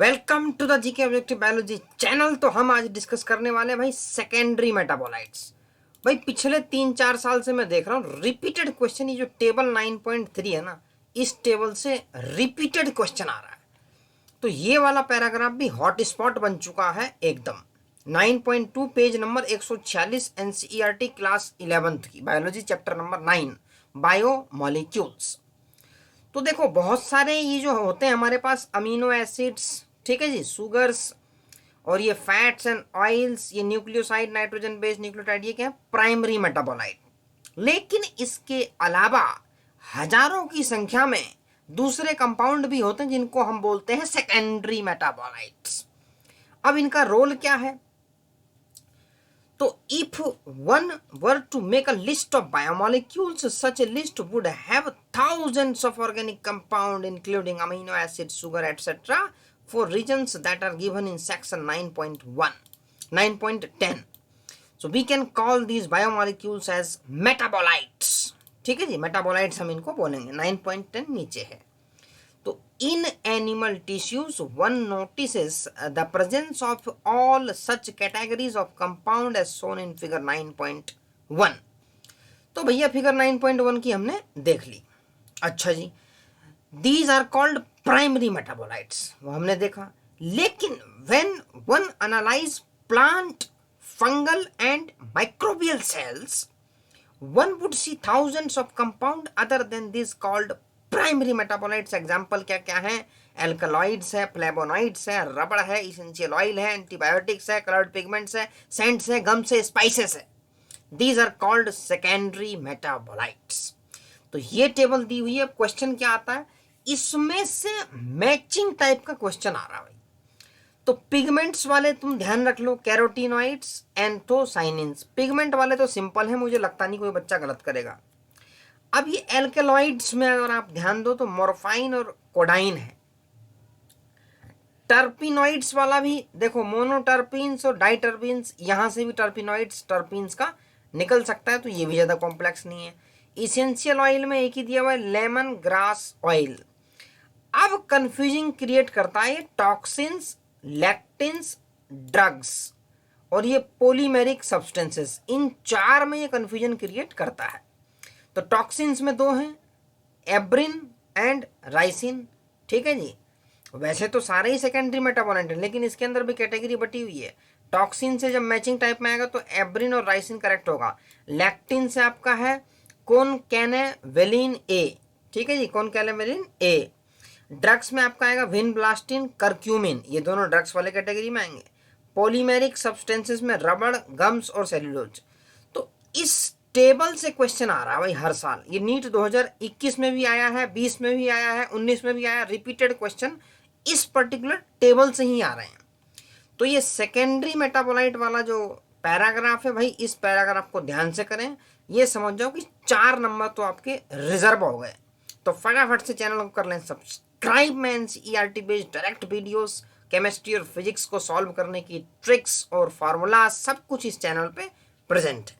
Welcome to the GK objective biology channel. तो हम आज डिस्कस करने वाले हैं भाई सेकेंडरी मेटाबोलाइट्स। भाई पिछले 3-4 साल से मैं देख रहा हूँ रिपीटेड क्वेश्चन, ये जो टेबल 9.3 है ना, इस टेबल से रिपीटेड क्वेश्चन आ रहा है। तो ये वाला पैराग्राफ भी हॉट स्पॉट बन चुका है एकदम। 9.2 page number 146 NCERT class 11th की बायोलॉजी चैप्टर नंबर 9 बायोमोलिक्यूल्स। तो देखो बहुत सारे ये जो होते हैं हमारे पास अमीनो एसिड्स, ठीक है जी, शुगर्स और ये फैट्स एंड ऑयल्स, ये न्यूक्लियोसाइड नाइट्रोजन बेस्ड न्यूक्लियोटाइड, ये क्या है? Primary metabolite. लेकिन इसके अलावा हजारों की संख्या में दूसरे कंपाउंड भी होते हैं जिनको हम बोलते हैं सेकेंडरी मेटाबोलाइट्स। अब इनका रोल क्या है? तो if one were to make a list of biomolecules, such a list would have thousands of organic compound including amino acids, sugar, etc. for reasons that are given in section 9.10. So we can call these biomolecules as metabolites. ठीक है जी, metabolites हम इनको बोलेंगे। 9.10 नीचे है। तो in animal tissues one notices the presence of all such categories of compound as shown in figure 9.1. तो भैया फिगर 9.1 की हमने देख ली। अच्छा जी, these are called primary metabolites, वो हमने देखा। लेकिन when one analyze plant, fungal and microbial cells, one would see thousands of compound other than these called primary metabolites. Example क्या क्या है? एल्कलॉइड्स है, फ्लेवोनॉइड्स है, रबड़ है, इसेंशियल ऑयल है, एंटीबायोटिक्स है, कलर्ड पिगमेंट्स है, सेंट्स है, गम्स है, स्पाइसेस है। These are called secondary metabolites. तो ये टेबल दी हुई है। क्वेश्चन क्या आता है इसमें से? मैचिंग टाइप का क्वेश्चन आ रहा है। तो पिगमेंट्स वाले तुम ध्यान रख लो, कैरोटीनॉइड्स, एंथोसाइनिन्स। पिगमेंट वाले तो सिंपल है, मुझे लगता नहीं कोई बच्चा गलत करेगा। अब ये एल्केलॉइड्स में अगर आप ध्यान दो तो मोर्फाइन और कोडाइन है। टर्पिनॉइड्स वाला भी देखो, मोनोटर्पिन्स और डाइटर्पिन्स, यहां से भी टर्पिनॉइड्स टर्पिन्स का निकल सकता है, तो ये भी ज्यादा कॉम्प्लेक्स नहीं है। इसेंशियल ऑयल में एक ही दिया हुआ है, लेमन ग्रास ऑयल। अब कंफ्यूजिंग क्रिएट करता है ये टॉक्सिन्स, लैक्टिन्स, ड्रग्स और ये पॉलीमेरिक सब्सटेंसेस। इन चार में ये कंफ्यूजन क्रिएट करता है। तो टॉक्सिन्स में दो हैं, एब्रिन एंड राइसिन। ठीक है जी, वैसे तो सारे ही सेकेंडरी मेटाबोलाइट हैं, लेकिन इसके अंदर भी कैटेगरी बटी हुई है। टॉक्सिन से जब मैचिंग टाइप में आएगा तो एब्रिन और राइसिन करेक्ट होगा। लैक्टिन से आपका है कॉनकैनावेलिन ए। ठीक है जी, कॉनकैनावेलिन ए। ड्रग्स में आपका आएगा विनब्लास्टिन, करक्यूमिन, ये दोनों ड्रग्स वाले कैटेगरी में आएंगे। पॉलीमेरिक सब्सटेंसेस में रबड़, गम्स और सेल्यूलोज। तो इस टेबल से क्वेश्चन आ रहा है भाई हर साल। ये नीट 2021 में भी आया है, 20 में भी आया है, 19 में भी आया। रिपीटेड क्वेश्चन इस पर्टिकुलर टेबल से ही आ रहे हैं। तो ये सेकेंडरी मेटाबोलाइट वाला जो पैराग्राफ है भाई, इस पैराग्राफ को ध्यान से करें। ये समझ जाओ कि 4 नंबर तो आपके रिजर्व हो गए। तो फटाफट से चैनल को कर लें सब्सक्राइब। में NCERT based direct videos, chemistry और फिजिक्स को सॉल्व करने की ट्रिक्स और फार्मूला सब कुछ इस चैनल पे प्रेजेंट है।